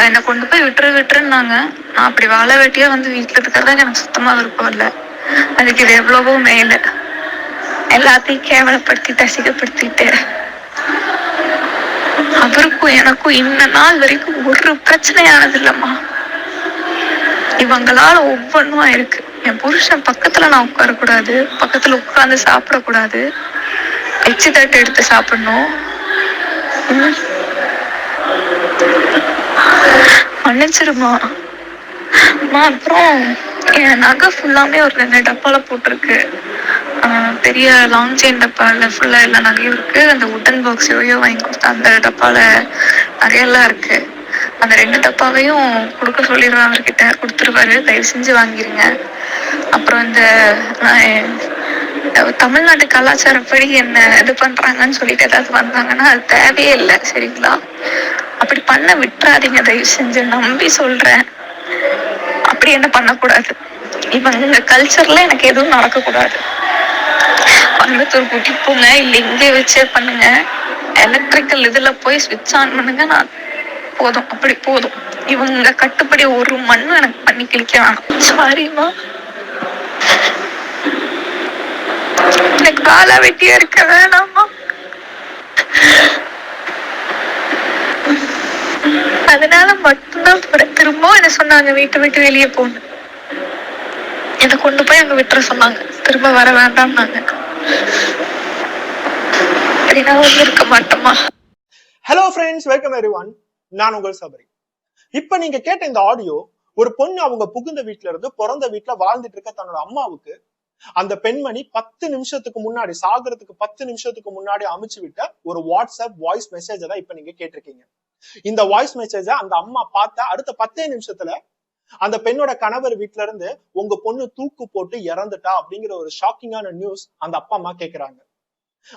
என்னை கொண்டு போய் விட்டுருன்னாங்க. நான் அப்படி வாழ வெட்டியா வந்து வீட்டுல இருக்கிறதா எனக்கு சுத்தமா விருப்பம் இல்லை. அதுக்கு இது எவ்வளவோ மேல எல்லாத்தையும் கேவலப்படுத்திட்டு அசிங்கப்படுத்திட்டு அவருக்கும் எனக்கும் இன்ன நாள் வரைக்கும் ஒரு பிரச்சனையானது இல்லம்மா. இவங்களால ஒவ்வொன்றும் ஆயிருக்கு. என் புருஷன் பக்கத்துல நான் உட்காரக்கூடாது, பக்கத்துல உட்கார்ந்து சாப்பிடக்கூடாது, எச்சி தட்டு எடுத்து சாப்பிடணும். மன்னிச்சிருமா. அப்புறம் என் நகை ஃபுல்லாமே ஒரு 2 டப்பால போட்டிருக்கு. பெரிய லாங் செயின் டப்பால ஃபுல்லா எல்லா நகையும் இருக்கு. அந்த உட்டன் பாக்ஸ் வாங்கி கொடுத்த அந்த டப்பால நிறையெல்லாம் இருக்கு. அந்த 2 டப்பாவையும் கொடுக்க சொல்லிடுவேன் அவர்கிட்ட. கொடுத்துருவாரு. தயவு செஞ்சு வாங்கிருங்க. அப்புறம் இந்த தமிழ்நாட்டு கலாச்சாரப்படி என்ன இது பண்றாங்கன்னு சொல்லிட்டு ஏதாவது வந்தாங்கன்னா அது தேவையே இல்லை. சரிங்களா? அப்படி பண்ண விட்டுறாதீங்க தயவு செஞ்சு. நம்பி சொல்றேன். அப்படி என்ன பண்ணக்கூடாது. இவங்க கல்ச்சர்ல எனக்கு எதுவும் நடக்கக்கூடாது. கோயம்புத்தூர் கூட்டிட்டு போங்க, இல்லை இங்கே வச்சே பண்ணுங்க. எலக்ட்ரிக்கல் இதுல போய் ஸ்விட்ச் ஆன் பண்ணுங்க. நான் போதும், அப்படி போதும். இவங்க கட்டுப்படி ஒரு மண்ணும் எனக்கு பண்ணி கிளிக்க வேணாம். சாரிமா. எனக்கு காலா வெட்டியா இருக்க வேணாமா. அதனால மட்டும்தான் திரும்பவும் என்ன சொன்னாங்க, வீட்டை விட்டு வெளியே போகணும். என்னை கொண்டு போய் அங்க விட்டுற சொன்னாங்க. திரும்ப வர வேண்டாம்னாங்க. அப்படின்னா இருக்க மாட்டோமா? Hello friends, welcome everyone. நான் உங்கள் சபரி. இப்ப நீங்க கேட்ட இந்த ஆடியோ, ஒரு பொண்ணு அவங்க புகுந்த வீட்டுல இருந்து பிறந்த வீட்டுல வாழ்ந்துட்டு இருக்க தன்னோட அம்மாவுக்கு அந்த பெண்மணி 10 நிமிஷத்துக்கு முன்னாடி, சாகிறதுக்கு 10 நிமிஷத்துக்கு முன்னாடி அமைச்சு விட்ட ஒரு வாட்ஸ்அப் வாய்ஸ் மெசேஜ் தான் இப்ப நீங்க கேட்டிருக்கீங்க. இந்த வாய்ஸ் மெசேஜ அந்த அம்மா பார்த்த அடுத்த 10 நிமிஷத்துல அந்த பெண்ணோட கணவர் வீட்டுல இருந்து உங்க பொண்ணு தூக்கு போட்டு இறந்துட்டா அப்படிங்கிற ஒரு ஷாக்கிங்கான நியூஸ் அந்த அப்பா அம்மா கேக்குறாங்க.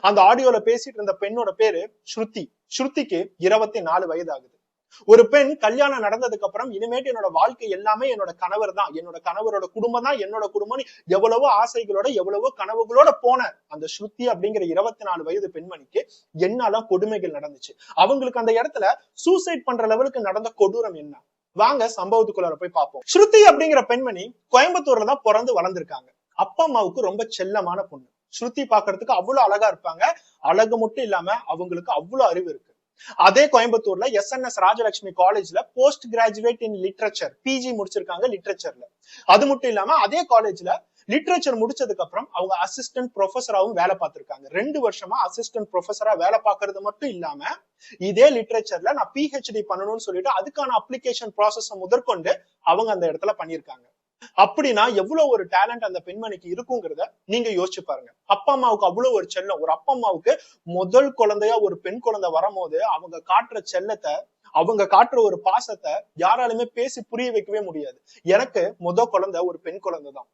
அந்த ஆடியோல பேசிட்டு இருந்த பெண்ணோட பேரு ஸ்ருதி. ஸ்ருதிக்கு 24 வயது ஆகுது. ஒரு பெண் கல்யாணம் நடந்ததுக்கு அப்புறம் இனிமேட்டு என்னோட வாழ்க்கை எல்லாமே என்னோட கணவர் தான், என்னோட கணவரோட குடும்பம் தான் என்னோட குடும்பம், எவ்வளவோ ஆசைகளோட எவ்வளவோ கனவுகளோட போன அந்த ஸ்ருதி அப்படிங்கிற 24 வயது பெண்மணிக்கு என்னெல்லாம் கொடுமைகள் நடந்துச்சு, அவங்களுக்கு அந்த இடத்துல சூசைட் பண்ற லெவலுக்கு நடந்த கொடூரம் என்ன, வாங்க சம்பவத்துக்குள்ள போய் பார்ப்போம். ஸ்ருதி அப்படிங்கிற பெண்மணி கோயம்புத்தூர்ல தான் பிறந்து வளர்ந்துருக்காங்க. அப்பா அம்மாவுக்கு ரொம்ப செல்லமான பொண்ணு. ஸ்ருதி பாக்குறதுக்கு அவ்வளவு அழகா இருப்பாங்க. அழகு மட்டும் இல்லாம அவங்களுக்கு அவ்வளவு அறிவு இருக்கு. அதே கோயம்புத்தூர்ல SNS ராஜலட்சுமி காலேஜ்ல post graduate in literature PG முடிச்சிருக்காங்க லிட்ரேச்சர்ல. அது மட்டும் இல்லாம அதே காலேஜ்ல லிட்ரேச்சர் முடிச்சதுக்கு அப்புறம் அவங்க அசிஸ்டன்ட் ப்ரொஃபஸராவும் வேலை பார்த்திருக்காங்க. 2 வருஷமா அசிஸ்டன்ட் ப்ரொஃபஸரா வேலை பார்க்கறது மட்டும் இல்லாம இதே லிட்ரேச்சர்ல நான் PhD பண்ணணும்னு சொல்லிட்டு அதுக்கான அப்ளிகேஷன் ப்ராசஸ் முதற்கொண்டு அவங்க அந்த இடத்துல பண்ணிருக்காங்க. அப்படின்னா எவ்வளவு ஒரு டேலண்ட் அந்த பெண்மணிக்கு இருக்குங்கிறத நீங்க யோசிச்சு பாருங்க. அப்பா அம்மாவுக்கு அவ்வளவு ஒரு செல்லம். ஒரு அப்பா அம்மாவுக்கு முதல் குழந்தையா ஒரு பெண் குழந்தை வரும்போது அவங்க காட்டுற செல்லத்தை, அவங்க காட்டுற ஒரு பாசத்தை யாராலுமே பேசி புரிய வைக்கவே முடியாது. எனக்கு குழந்தை ஒரு பெண் குழந்தை தான்.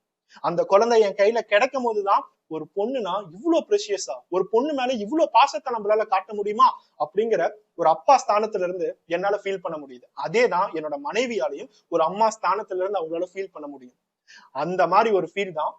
அந்த குழந்தை என் கையில கிடைக்கும் போதுதான் ஒரு பொண்ணுனா இவ்வளவு ப்ரெஷியஸா, ஒரு பொண்ணு மேல இவ்வளவு பாசத்தை நம்மளால காட்ட முடியுமா அப்படிங்கிற ஒரு அப்பா ஸ்தானத்துல இருந்து என்னால ஃபீல் பண்ண முடியுது. அதேதான் என்னோட மனைவியாலையும் ஒரு அம்மா ஸ்தானத்துல இருந்து அவங்களால ஃபீல் பண்ண முடியும். அந்த மாதிரி ஒரு ஃபீல் தான்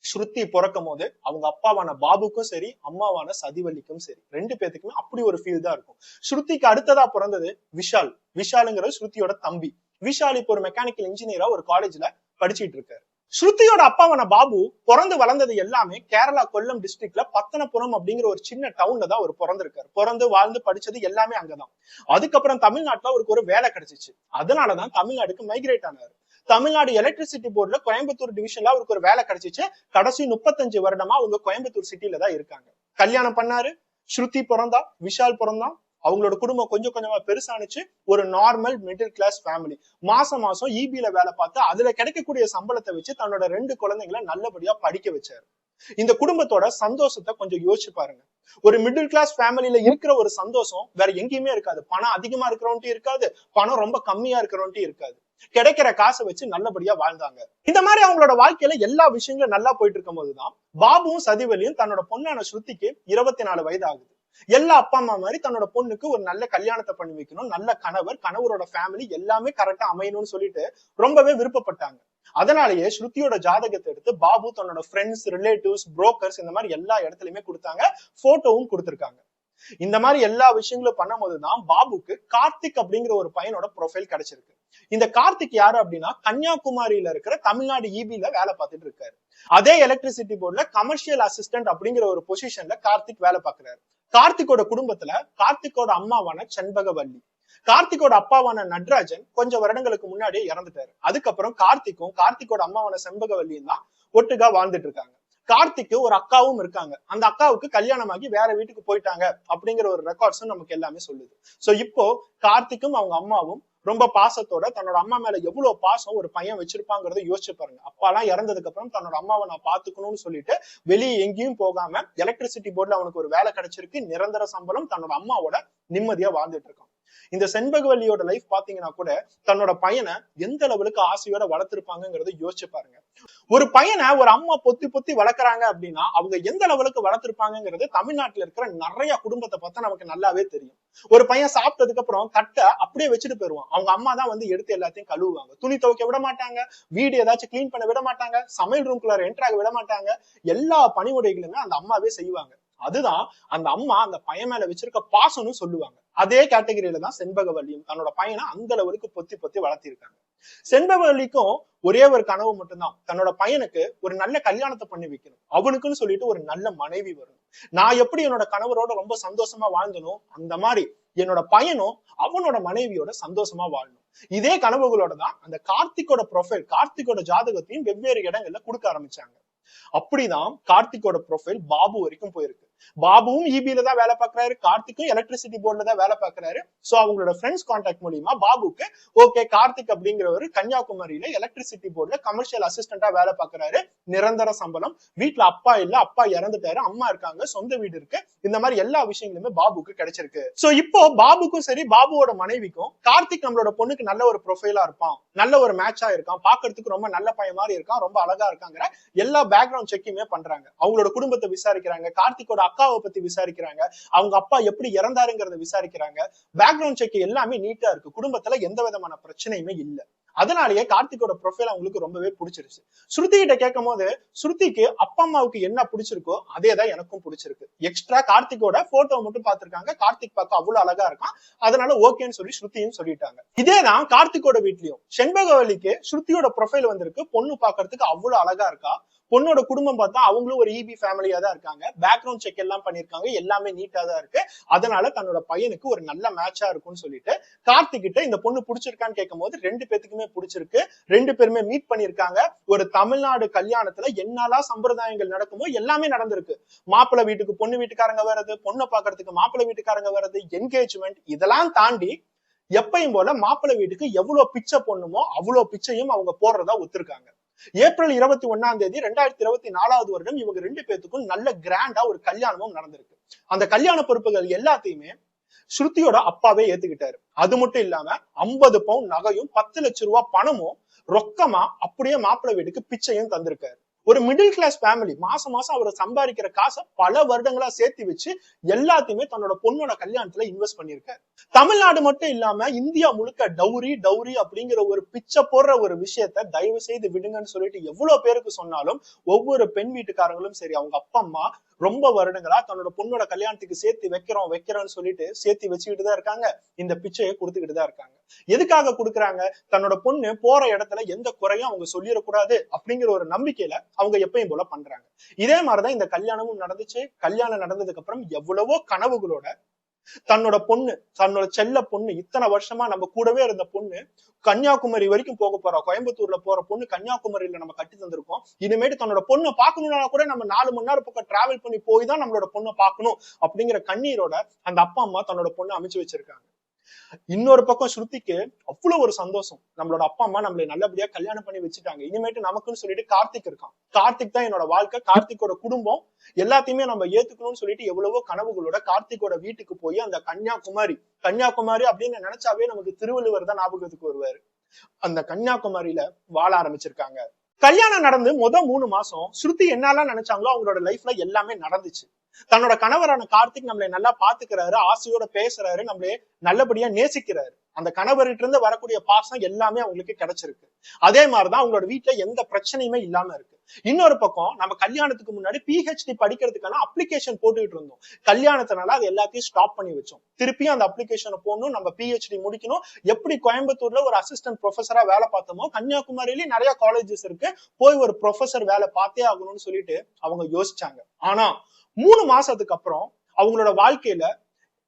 ஸ்ருதி பிறக்கும் போது அவங்க அப்பாவான பாபுக்கும் சரி, அம்மாவான சதிவல்லிக்கும் சரி, 2 பேத்துக்குமே அப்படி ஒரு ஃபீல் தான் இருக்கும். ஸ்ருதிக்கு அடுத்ததா பிறந்தது விஷால். விஷாலுங்கிறது ஸ்ருதியோட தம்பி. விஷால் இப்போ ஒரு மெக்கானிக்கல் இன்ஜினியரா ஒரு காலேஜ்ல படிச்சுட்டு இருக்காரு. ஸ்ருதியோட அப்பாவான பாபு பிறந்து வளர்ந்தது எல்லாமே கேரளா கொல்லம் டிஸ்ட்ரிக்ட்ல பத்தனபுரம் அப்படிங்கிற ஒரு சின்ன டவுன்ல தான் அவர் பிறந்திருக்காரு. பிறந்து வாழ்ந்து படிச்சது எல்லாமே அங்கதான். அதுக்கப்புறம் தமிழ்நாட்டுல அவருக்கு ஒரு வேலை கிடைச்சிச்சு. அதனாலதான் தமிழ்நாடுக்கு மைக்ரேட் ஆனாரு. தமிழ்நாடு எலக்ட்ரிசிட்டி போர்டுல கோயம்புத்தூர் டிவிஷன்ல அவருக்கு ஒரு வேலை கிடைச்சிச்சு. கடைசி 35 வருடமா அவங்க கோயம்புத்தூர் சிட்டில தான் இருக்காங்க. கல்யாணம் பண்ணாரு. ஸ்ருதி பிறந்தா, விஷால் பிறந்தான். அவங்களோட குடும்பம் கொஞ்சம் கொஞ்சமா பெருசானுச்சு. ஒரு நார்மல் மிடில் கிளாஸ் ஃபேமிலி. மாசம் EBல வேலை பார்த்து அதுல கிடைக்கக்கூடிய சம்பளத்தை வச்சு தன்னோட 2 குழந்தைங்களை நல்லபடியா படிக்க வச்சாரு. இந்த குடும்பத்தோட சந்தோஷத்தை கொஞ்சம் யோசிச்சு பாருங்க. ஒரு மிடில் கிளாஸ் ஃபேமிலியில இருக்கிற ஒரு சந்தோஷம் வேற எங்கேயுமே இருக்காது. பணம் அதிகமா இருக்கிறவன்ட்டும் இருக்காது, பணம் ரொம்ப கம்மியா இருக்கிறவன்ட்டும் இருக்காது. கிடைக்கிற காசை வச்சு நல்லபடியா வாழ்ந்தாங்க. இந்த மாதிரி அவங்களோட வாழ்க்கையில எல்லா விஷயங்களும் நல்லா போயிட்டு இருக்கும் போதுதான் பாபுவும் சதிவலியும் தன்னோட பொண்ணான ஸ்ருதிக்கு 24 வயது ஆகுது. எல்லா அப்பா அம்மா மாதிரி தன்னோட பொண்ணுக்கு ஒரு நல்ல கல்யாணத்தை பண்ணி வைக்கணும், நல்ல கணவரோட ஃபேமிலி எல்லாமே கரெக்டா அமையணும்னு சொல்லிட்டு ரொம்பவே விருப்பப்பட்டாங்க. அதனாலேயே ஸ்ருதியோட ஜாதகத்தை எடுத்து பாபு தன்னோட ஃப்ரெண்ட்ஸ், ரிலேட்டிவ்ஸ், புரோக்கர்ஸ் இந்த மாதிரி எல்லா இடத்துலயுமே கொடுத்தாங்க. போட்டோவும் கொடுத்திருக்காங்க. இந்த மாதிரி எல்லா விஷயங்களும் பண்ணும் போதுதான் பாபுக்கு கார்த்திக் அப்படிங்கிற ஒரு பையனோட ப்ரொஃபைல் கிடைச்சிருக்கு. இந்த கார்த்திக் யாரு அப்படின்னா கன்னியாகுமரியில இருக்கிற தமிழ்நாடு இபில வேலை பார்த்துட்டு இருக்காரு. அதே எலக்ட்ரிசிட்டி போர்ட்ல கமர்ஷியல் அசிஸ்டன்ட் அப்படிங்கிற ஒரு பொசிஷன்ல கார்த்திக் வேலை பார்க்கிறாரு. கார்த்திகோட குடும்பத்துல கார்த்திகோட அம்மாவான செண்பகவல்லி, கார்த்திகோட அப்பாவான நட்ராஜன் கொஞ்சம் வருடங்களுக்கு முன்னாடியே இறந்துட்டாரு. அதுக்கப்புறம் கார்த்திக்கும் கார்த்திகோட அம்மாவான செண்பகவல்லியும் தான் ஒட்டுக்கா வாழ்ந்துட்டு இருக்காங்க. கார்த்திக்கு ஒரு அக்காவும் இருக்காங்க. அந்த அக்காவுக்கு கல்யாணமாகி வேற வீட்டுக்கு போயிட்டாங்க அப்படிங்கிற ஒரு ரெக்கார்ட்ஸும் நமக்கு எல்லாமே சொல்லுது. சோ இப்போ கார்த்திக்கும் அவங்க அம்மாவும் ரொம்ப பாசத்தோட தன்னோட அம்மா மேல எவ்வளவு பாசம் ஒரு பையன் வச்சிருப்பாங்கிறத யோசிச்சு பாருங்க. அப்பாலாம் இறந்ததுக்கு அப்புறம் தன்னோட அம்மாவை நான் பாத்துக்கணும்னு சொல்லிட்டு வெளியே எங்கேயும் போகாம எலக்ட்ரிசிட்டி போர்ட்ல அவனுக்கு ஒரு வேலை கிடைச்சிருக்கு, நிரந்தர சம்பளம், தன்னோட அம்மாவோட நிம்மதியா வாழ்ந்துட்டு இருக்கான். இந்த செண்பகவல்லியோட லைஃப் பாத்தீங்கன்னா கூட தன்னோட பையனை எந்த லெவலுக்கு ஆசையோட வளர்த்திருப்பாங்கிறத யோசிச்சு பாருங்க. ஒரு பையனை ஒரு அம்மா பொத்தி பொத்தி வளர்க்குறாங்க அப்படின்னா அவங்க எந்த லெவலுக்கு வளர்த்திருப்பாங்கிறது தமிழ்நாட்டுல இருக்கிற நிறைய குடும்பத்தை பார்த்தா நமக்கு நல்லாவே தெரியும். ஒரு பையன் சாப்பிட்டதுக்கு அப்புறம் தட்டை அப்படியே வச்சுட்டு போயிருவான். அவங்க அம்மா தான் வந்து எடுத்து எல்லாத்தையும் கழுவுவாங்க. துணி துவைக்க விட மாட்டாங்க, வீடு ஏதாச்சும் கிளீன் பண்ண விட மாட்டாங்க, சமையல் ரூம்குள்ள என்டர் ஆக விட மாட்டாங்க. எல்லா பணிமுறைகளுமே அந்த அம்மாவே செய்வாங்க. அதுதான் அந்த அம்மா அந்த பையன் மேல வச்சிருக்க பாசம்னு சொல்லுவாங்க. அதே கேட்டகரியில தான் செண்பகவல்லியும் தன்னோட பையனை அந்த லெவலுக்கு பொத்தி பொத்தி வளர்த்திருக்காங்க. செண்பகவல்லிக்கும் ஒரே ஒரு கனவு மட்டும்தான், தன்னோட பையனுக்கு ஒரு நல்ல கல்யாணத்தை பண்ணி வைக்கணும், அவனுக்குன்னு சொல்லிட்டு ஒரு நல்ல மனைவி வரணும். நான் எப்படி என்னோட கணவரோட ரொம்ப சந்தோஷமா வாழ்ந்தனோ அந்த மாதிரி என்னோட பையனும் அவனோட மனைவியோட சந்தோஷமா வாழணும். இதே கனவுகளோட தான் அந்த கார்த்திகோட ப்ரொஃபைல், கார்த்திகோட ஜாதகத்தையும் வெவ்வேறு இடங்கள்ல கொடுக்க ஆரம்பிச்சாங்க. அப்படிதான் கார்த்திகோட ப்ரொஃபைல் பாபு வரைக்கும் போயிருக்கு. பாபுவும் இபில தான் வேலை பார்க்கறாரு, கார்த்திக்கும் எலக்ட்ரிசிட்டி போர்ட்ல தான் வேலை பார்க்கறாரு. சோ அவங்களோட ஃப்ரெண்ட்ஸ் கான்டாக்ட் மூலியமா பாபுக்கு ஓகே கார்த்திக் அப்படிங்கிறவரு கன்னியாகுமரியில எலக்ட்ரிசிட்டி போர்ட்ல கமர்ஷியல் அசிஸ்டண்டா வேலை பார்க்கறாரு, நிரந்தர சம்பளம், வீட்டுல அப்பா இல்ல, அப்பா இறந்துட்டாரு, அம்மா இருக்காங்க, சொந்த வீடு இருக்கு, இந்த மாதிரி எல்லா விஷயங்களுமே பாபுக்கு கிடைச்சிருக்கு. சோ இப்போ பாபுக்கும் சரி பாபுவோட மனைவிக்கும் கார்த்திக் நம்மளோட பொண்ணுக்கு நல்ல ஒரு ப்ரொஃபைலா இருப்பான், நல்ல ஒரு மேட்சா இருக்கான், பாக்குறதுக்கு ரொம்ப நல்ல பையன் மாதிரி இருக்கான், ரொம்ப அழகா இருக்காங்கிற எல்லா பேக்ரவுண்ட் செக்குமே பண்றாங்க. அவங்களோட குடும்பத்தை விசாரிக்கிறாங்க, கார்த்திகோட அக்காவை பத்தி விசாரிக்கிறாங்க, அவங்க அப்பா எப்படி இறந்தாருங்கிறத விசாரிக்கிறாங்க. பேக்ரவுண்ட் செக் எல்லாமே நீட்டா இருக்கு, குடும்பத்துல எந்த விதமான பிரச்சனையுமே இல்ல. அதனாலேயே கார்த்திகோட ப்ரொஃபைல் அவங்களுக்கு ரொம்பவே பிடிச்சிருச்சு. ஸ்ருதி கிட்ட கேட்கும் போது ஸ்ருதிக்கு அப்பா அம்மாவுக்கு என்ன பிடிச்சிருக்கோ அதேதான் எனக்கும் பிடிச்சிருக்கு. எக்ஸ்ட்ரா கார்த்திகோட போட்டோவை மட்டும் பாத்திருக்காங்க, கார்த்திக் பார்க்க அவ்வளவு அழகா இருக்கான், அதனால ஓகேன்னு சொல்லி ஸ்ருதியும் சொல்லிட்டாங்க. இதேதான் கார்த்திகோட வீட்லயும் செண்பகவல்லிக்கு ஸ்ருதியோட ப்ரொஃபைல் வந்திருக்கு, பொண்ணு பாக்குறதுக்கு அவ்வளவு அழகா இருக்கா, பொண்ணோட குடும்பம் பார்த்தா அவங்களும் ஒரு இபி ஃபேமிலியா தான் இருக்காங்க, பேக்ரவுண்ட் செக் எல்லாம் பண்ணிருக்காங்க, எல்லாமே நீட்டா தான் இருக்கு, அதனால தன்னோட பையனுக்கு ஒரு நல்ல மேட்சா இருக்கும்னு சொல்லிட்டு கார்த்திக் கிட்ட இந்த பொண்ணு பிடிச்சிருக்கான்னு கேட்கும் போது ரெண்டு பேத்துக்குமே பிடிச்சிருக்கு. ரெண்டு பேருமே மீட் பண்ணிருக்காங்க. ஒரு தமிழ்நாடு கல்யாணத்துல என்னெல்லாம் சம்பிரதாயங்கள் நடக்குமோ எல்லாமே நடந்திருக்கு. மாப்பிள்ளை வீட்டுக்கு பொண்ணு வீட்டுக்காரங்க வர்றது, பொண்ணை பாக்குறதுக்கு மாப்பிள்ளை வீட்டுக்காரங்க வர்றது, என்கேஜ்மெண்ட், இதெல்லாம் தாண்டி எப்பயும் போல மாப்பிள்ளை வீட்டுக்கு எவ்வளவு பிச்சை பொண்ணுமோ அவ்வளவு பிச்சையும் அவங்க போடுறதா ஒத்துருக்காங்க. ஏப்ரல் 21 2024 வருடம் இவங்க ரெண்டு பேத்துக்கும் நல்ல கிராண்டா ஒரு கல்யாணமும் நடந்திருக்கு. அந்த கல்யாண பொறுப்புகள் எல்லாத்தையுமே ஸ்ருதியோட அப்பாவே ஏத்துக்கிட்டாரு. அது மட்டும் இல்லாம 50 பவுண்ட் நகையும் 10 லட்சம் ரூபாய் பணமும் ரொக்கமா அப்படியே மாப்பிள்ளை வீட்டுக்கு பிச்சையும் தந்திருக்காரு. ஒரு மிடில் கிளாஸ் ஃபேமிலி மாசம் மாசம் அவர் சம்பாதிக்கிற காசை பல வருடங்களா சேர்த்து வச்சு எல்லாத்தையுமே தன்னோட பொண்ணோட கல்யாணத்துல இன்வெஸ்ட் பண்ணிருக்காரு. தமிழ்நாடு மட்டும் இல்லாம இந்தியா முழுக்க டவுரி டவுரி அப்படிங்கிற ஒரு பிச்சை போடுற ஒரு விஷயத்த தயவு செய்து விடுங்கன்னு சொல்லிட்டு எவ்வளவு பேருக்கு சொன்னாலும் ஒவ்வொரு பெண் வீட்டுக்காரங்களும் சரி அவங்க அப்பா அம்மா ரொம்ப வருடங்களா தன்னோட பொண்ணோட கல்யாணத்துக்கு சேர்த்து வைக்கிறோம்னு சொல்லிட்டு சேர்த்து வச்சுக்கிட்டு தான் இருக்காங்க, இந்த பிச்சையை கொடுத்துக்கிட்டு தான் இருக்காங்க. எதுக்காக கொடுக்குறாங்க? தன்னோட பொண்ணு போற இடத்துல எந்த குறையும் அவங்க சொல்லிடக்கூடாது அப்படிங்கிற ஒரு நம்பிக்கையில அவங்க எப்பயும் போல பண்றாங்க. இதே மாதிரிதான் இந்த கல்யாணமும் நடந்துச்சு. கல்யாணம் நடந்ததுக்கு அப்புறம் எவ்வளவோ கனவுகளோட தன்னோட பொண்ணு, தன்னோட செல்ல பொண்ணு, இத்தனை வருஷமா நம்ம கூடவே இருந்த பொண்ணு கன்னியாகுமரி வரைக்கும் போக போறோம், கோயம்புத்தூர்ல போற பொண்ணு கன்னியாகுமரியில நம்ம கட்டி தந்திருக்கோம், இனிமேட்டு தன்னோட பொண்ணை பாக்கணும்னா கூட நம்ம 4 மணி நேரம் பக்கம் டிராவல் பண்ணி போய் தான் நம்மளோட பொண்ணை பாக்கணும் அப்படிங்கிற கண்ணீரோட அந்த அப்பா அம்மா தன்னோட பொண்ணை அமைச்சு வச்சிருக்காங்க. இன்னொரு பக்கம் ஸ்ருதிக்கு அவ்வளவு ஒரு சந்தோஷம், நம்மளோட அப்பா அம்மா நம்மளை நல்லபடியா கல்யாணம் பண்ணி வச்சுட்டாங்க, இனிமேட்டு நமக்குன்னு சொல்லிட்டு கார்த்திக் இருக்கான், கார்த்திக் தான் என்னோட வாழ்க்கை, கார்த்திகோட குடும்பம் எல்லாத்தையுமே நம்ம ஏத்துக்கணும்னு சொல்லிட்டு எவ்வளவோ கனவுகளோட கார்த்திகோட வீட்டுக்கு போய் அந்த கன்னியாகுமரி அப்படின்னு நினைச்சாவே நமக்கு திருவள்ளுவர் தான் ஞாபகத்துக்கு வருவாரு. அந்த கன்னியாகுமரியில வாழ ஆரம்பிச்சிருக்காங்க. கல்யாணம் நடந்து 3 மாசம் ஸ்ருதி என்னெல்லாம் நினைச்சாங்களோ அவங்களோட லைஃப்ல எல்லாமே நடந்துச்சு. தன்னோட கணவரான கார்த்திக் நம்மளை நல்லா பாத்துக்கிறாரு, ஆசையோட பேசுறாரு, நம்மளே நல்லபடியா நேசிக்கிறாரு. அந்த கணவர்கிட்ட இருந்து வரக்கூடிய பாசம் எல்லாமே அவங்களுக்கு கிடைச்சிருக்கு. அதே மாதிரிதான் அவங்களோட வீட்டுல எந்த பிரச்சனையுமே இல்லாம இருக்கு. இன்னொரு பக்கம் நம்ம கல்யாணத்துக்கு முன்னாடி PhD படிக்கிறதுக்கான அப்ளிகேஷன் போட்டுக்கிட்டு இருந்தோம். கல்யாணத்தினால அது எல்லாத்தையும் ஸ்டாப் பண்ணி வச்சோம். திருப்பியும் அந்த அப்ளிகேஷனை போடணும், நம்ம PhD முடிக்கணும். எப்படி கோயம்புத்தூர்ல ஒரு அசிஸ்டன்ட் ப்ரொஃபஸரா வேலை பார்த்தோமோ கன்னியாகுமரியிலயும் நிறைய காலேஜஸ் இருக்கு, போய் ஒரு ப்ரொஃபஸர் வேலை பார்த்தே ஆகணும்னு சொல்லிட்டு அவங்க யோசிச்சாங்க. ஆனா 3 மாசத்துக்கு அப்புறம் அவங்களோட வாழ்க்கையில